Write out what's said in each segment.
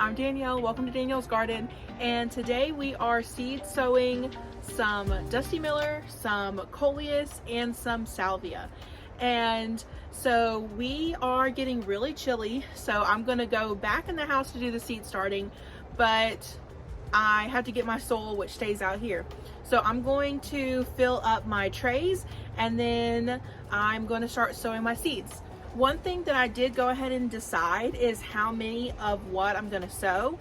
I'm Danielle. Welcome to Danielle's Garden, and today we are seed sowing some Dusty Miller, some Coleus, and some Salvia. And so we are getting really chilly, so I'm gonna go back in the house to do the seed starting, but I have to get my soil, which stays out here. So I'm going to fill up my trays, and then I'm going to start sowing my seeds. One thing that I did go ahead and decide is how many of what I'm going to sow.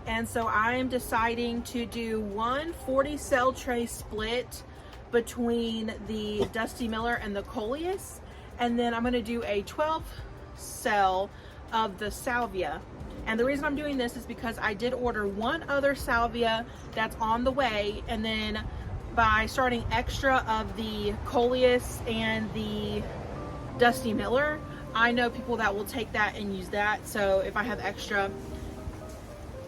And so I am deciding to do one 40 cell tray split between the Dusty Miller and the Coleus. And then I'm going to do a 12 cell of the Salvia. And the reason I'm doing this is because I did order one other Salvia that's on the way. And then by starting extra of the Coleus and the Dusty Miller, I know people that will take that and use that. So if I have extra,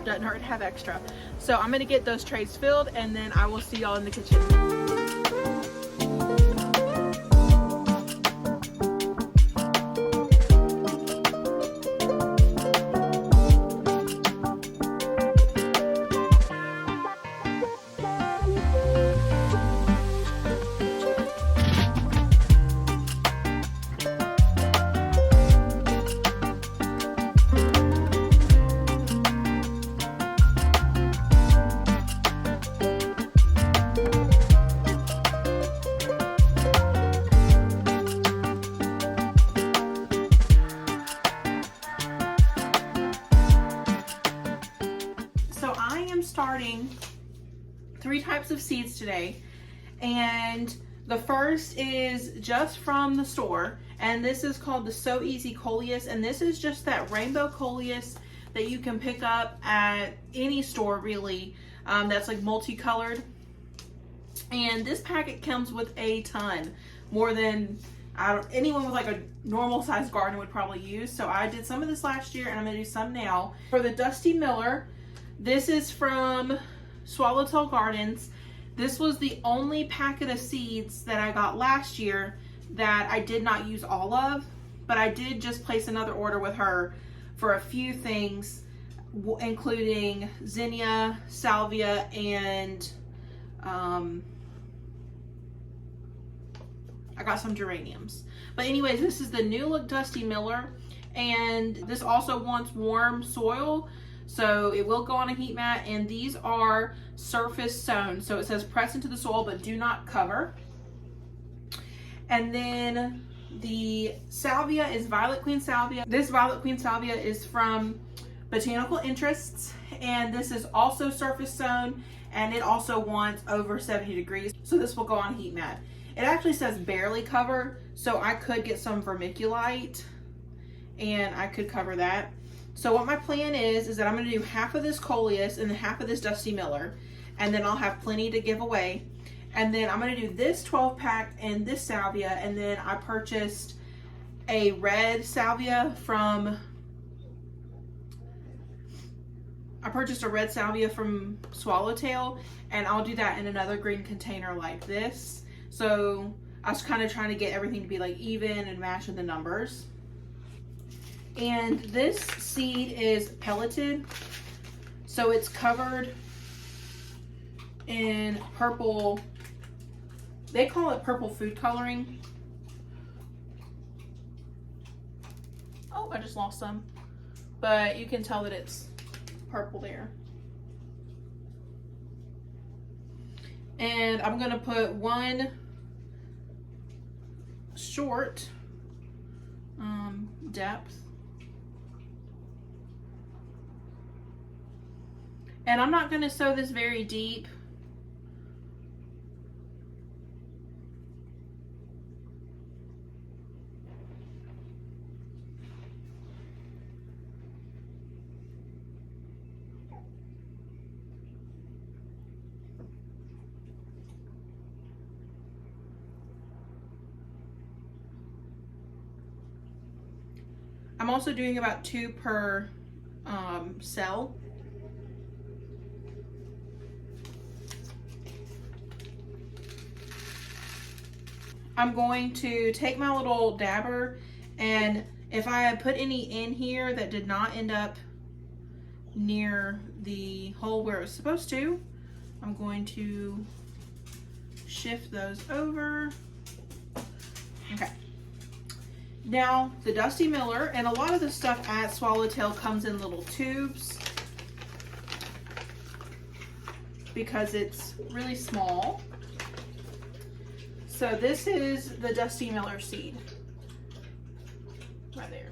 doesn't hurt to have extra. So I'm gonna get those trays filled, and then I will see y'all in the kitchen. Starting 3 types of seeds today, and the first is just from the store, and this is called the So Easy Coleus, and this is just that rainbow Coleus that you can pick up at any store really, that's like multicolored. And this packet comes with a ton, more than anyone with like a normal sized garden would probably use. So I did some of this last year, and I'm gonna do some now. For the Dusty Miller, this is from Swallowtail Gardens. This was the only packet of seeds that I got last year that I did not use all of, but I did just place another order with her for a few things, including zinnia, salvia, and I got some geraniums. But anyways, this is the new look Dusty Miller, and this also wants warm soil. So it will go on a heat mat, and these are surface sown. So it says press into the soil, but do not cover. And then the salvia is Violet Queen Salvia. This Violet Queen Salvia is from Botanical Interests, and this is also surface sown, and it also wants over 70 degrees. So this will go on a heat mat. It actually says barely cover, so I could get some vermiculite and I could cover that. So what my plan is that I'm going to do half of this Coleus and then half of this Dusty Miller, and then I'll have plenty to give away. And then I'm going to do this 12 pack and this salvia, and then I purchased a red salvia from Swallowtail, and I'll do that in another green container like this. So I was kind of trying to get everything to be like even and matching the numbers. And this seed is pelleted, so it's covered in purple, they call it purple food coloring. Oh, I just lost some, but you can tell that it's purple there. And I'm gonna put one short depth. And I'm not going to sow this very deep. I'm also doing about 2 per cell. I'm going to take my little dabber, and if I put any in here that did not end up near the hole where it's supposed to, I'm going to shift those over. Okay. Now the Dusty Miller, and a lot of the stuff at Swallowtail comes in little tubes because it's really small. So this is the Dusty Miller seed right there.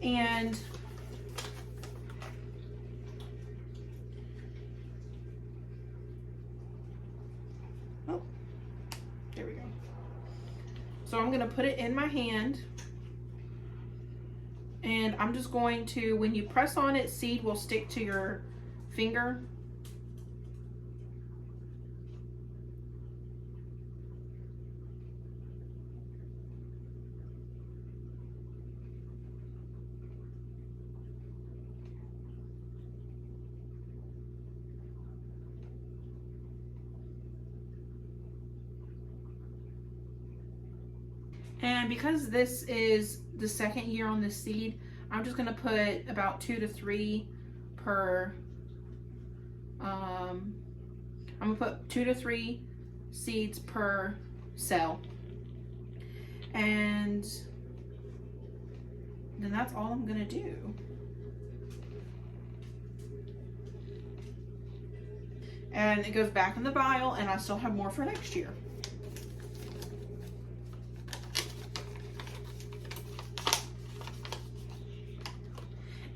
And oh, there we go. So I'm going to put it in my hand, and I'm just going to, when you press on it, seed will stick to your finger. And because this is the second year on this seed, I'm just gonna put about 2 to 3 per, I'm gonna put 2 to 3 seeds per cell. And then that's all I'm gonna do. And it goes back in the vial, and I still have more for next year.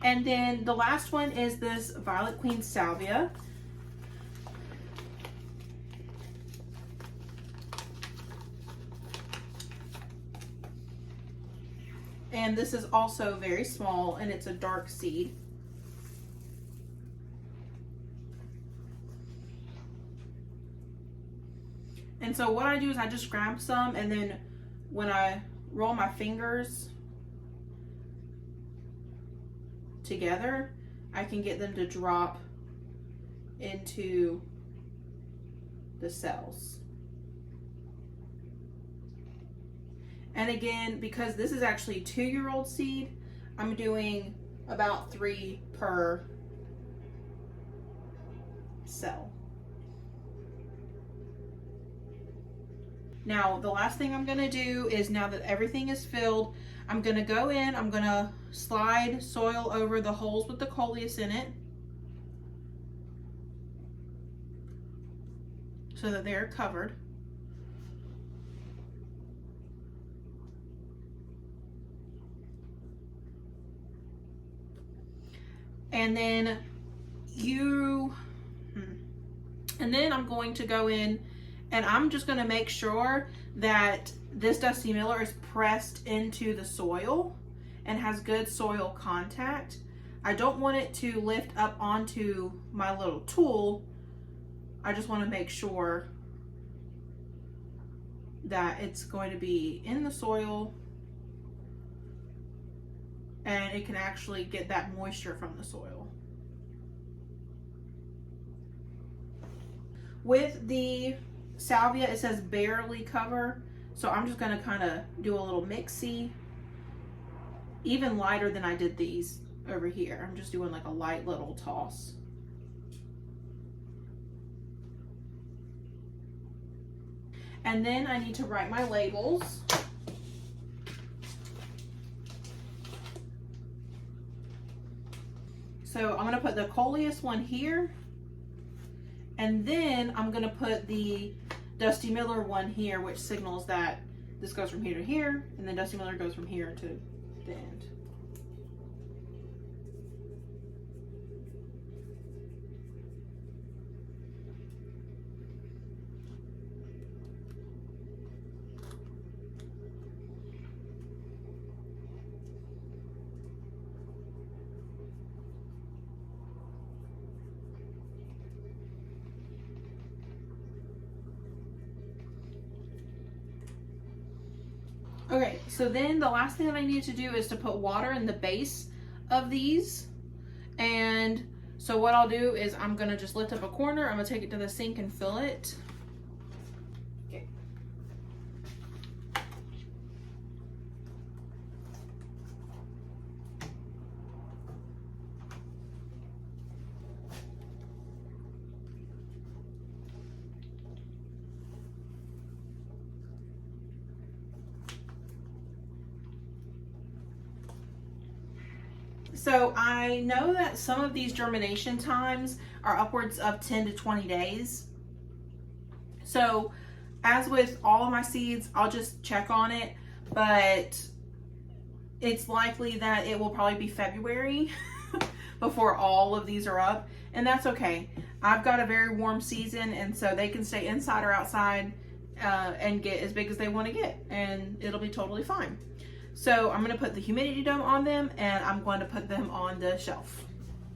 And then the last one is this Violet Queen Salvia. And this is also very small, and it's a dark seed. And so what I do is I just grab some, and then when I roll my fingers together, I can get them to drop into the cells. And again, because this is actually 2-year-old seed, I'm doing about 3 per cell. Now, the last thing I'm gonna do is, now that everything is filled, I'm gonna go in, I'm gonna slide soil over the holes with the coleus in it so that they're covered. And then I'm going to go in, and I'm just going to make sure that this Dusty Miller is pressed into the soil and has good soil contact. I don't want it to lift up onto my little tool. I just want to make sure that it's going to be in the soil and it can actually get that moisture from the soil. With the salvia, it says barely cover, so I'm just going to kind of do a little mixy, even lighter than I did these over here. I'm just doing like a light little toss. And then I need to write my labels. So I'm going to put the coleus one here, and then I'm going to put the Dusty Miller one here, which signals that this goes from here to here, and then Dusty Miller goes from here to the end. Okay, so then the last thing that I need to do is to put water in the base of these. And so what I'll do is I'm gonna just lift up a corner, I'm gonna take it to the sink and fill it. Okay. So I know that some of these germination times are upwards of 10 to 20 days. So as with all of my seeds, I'll just check on it, but it's likely that it will probably be February before all of these are up, and that's okay. I've got a very warm season, and so they can stay inside or outside and get as big as they want to get, and it'll be totally fine. So I'm going to put the humidity dome on them, and I'm going to put them on the shelf.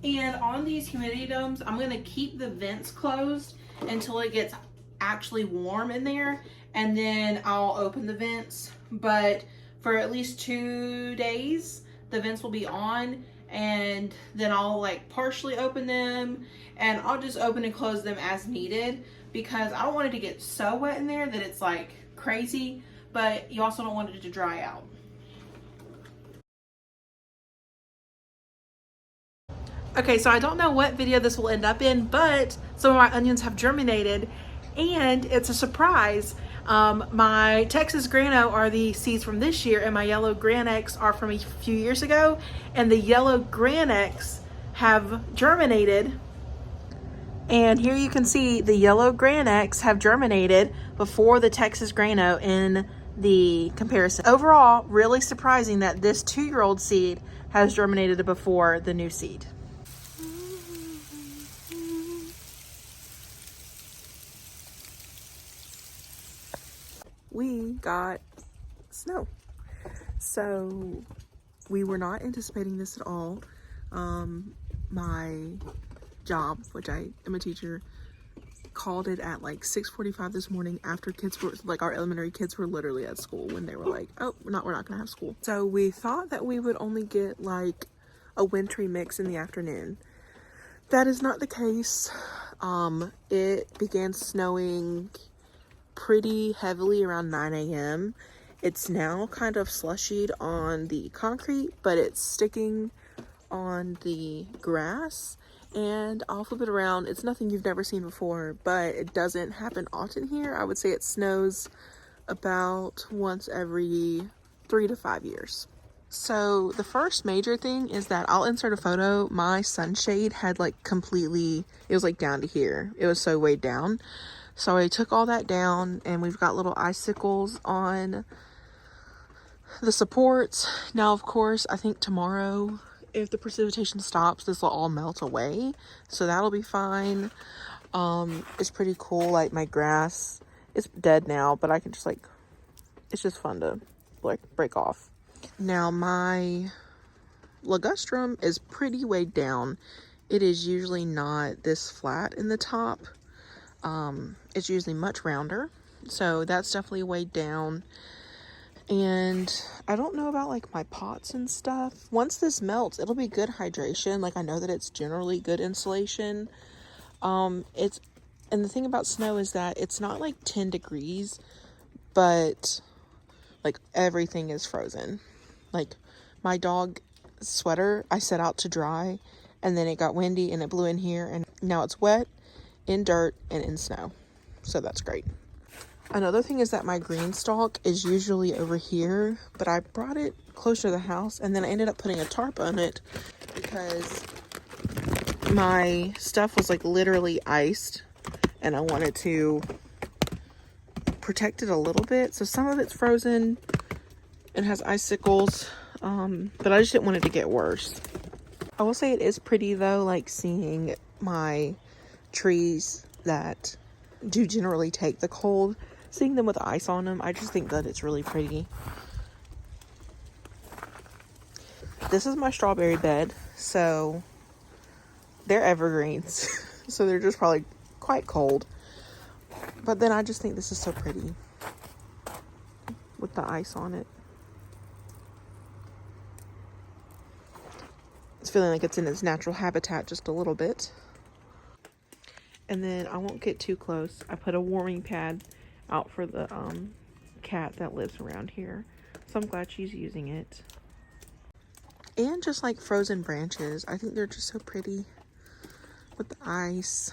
And on these humidity domes, I'm going to keep the vents closed until it gets actually warm in there, and then I'll open the vents. But for at least 2 days, the vents will be on, and then I'll like partially open them, and I'll just open and close them as needed, because I don't want it to get so wet in there that it's like crazy, but you also don't want it to dry out. Okay, so I don't know what video this will end up in, but some of my onions have germinated, and it's a surprise. My Texas Grano are the seeds from this year, and my yellow Granex are from a few years ago, and the yellow Granex have germinated. And here you can see the yellow Granex have germinated before the Texas Grano in the comparison. Overall, really surprising that this 2-year-old seed has germinated before the new seed. We got snow. So we were not anticipating this at all. My job, which I am a teacher, called it at like 6:45 this morning after kids were, like our elementary kids were literally at school, when they were like, oh, we're not gonna have school. So we thought that we would only get like a wintry mix in the afternoon. That is not the case. It began snowing pretty heavily around 9 a.m. It's now kind of slushied on the concrete, but it's sticking on the grass. And I'll flip it around. It's nothing you've never seen before, but it doesn't happen often here. I would say it snows about once every 3 to 5 years. So the first major thing is that I'll insert a photo. My sunshade had like completely, it was like down to here. It was so weighed down. So I took all that down, and we've got little icicles on the supports. Now, of course, I think tomorrow, if the precipitation stops, this will all melt away. So that'll be fine. It's pretty cool. Like my grass is dead now, but I can just like, it's just fun to like break off. Now my ligustrum is pretty weighed down. It is usually not this flat in the top. It's usually much rounder, so that's definitely weighed down. And I don't know about like my pots and stuff. Once this melts, it'll be good hydration. Like I know that it's generally good insulation. And the thing about snow is that it's not like 10 degrees, but like everything is frozen. Like my dog sweater I set out to dry, and then it got windy and it blew in here, and now it's wet in dirt and in snow. So that's great. Another thing is that my green stalk is usually over here, but I brought it closer to the house, and then I ended up putting a tarp on it because my stuff was like literally iced, and I wanted to protect it a little bit. So some of it's frozen and has icicles, but I just didn't want it to get worse. I will say it is pretty though, like seeing my trees that do generally take the cold, seeing them with ice on them. I just think that it's really pretty. This is my strawberry bed, so they're evergreens. So they're just probably quite cold, but then I just think this is so pretty with the ice on it. It's feeling like it's in its natural habitat just a little bit. And then I won't get too close. I put a warming pad out for the cat that lives around here. So I'm glad she's using it. And just like frozen branches. I think they're just so pretty with the ice.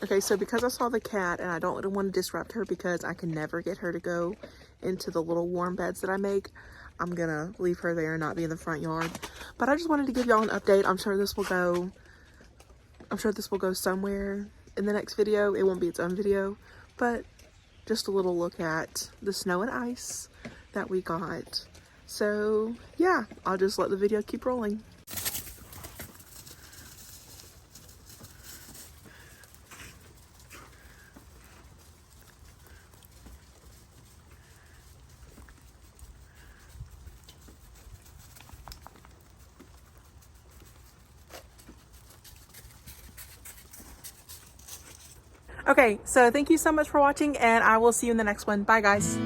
Okay, so because I saw the cat and I don't want to disrupt her because I can never get her to go into the little warm beds that I make, I'm gonna leave her there and not be in the front yard. But I just wanted to give y'all an update. I'm sure this will go somewhere in the next video. It won't be its own video, but just a little look at the snow and ice that we got. So yeah, I'll just let the video keep rolling. Okay, so thank you so much for watching, and I will see you in the next one. Bye, guys.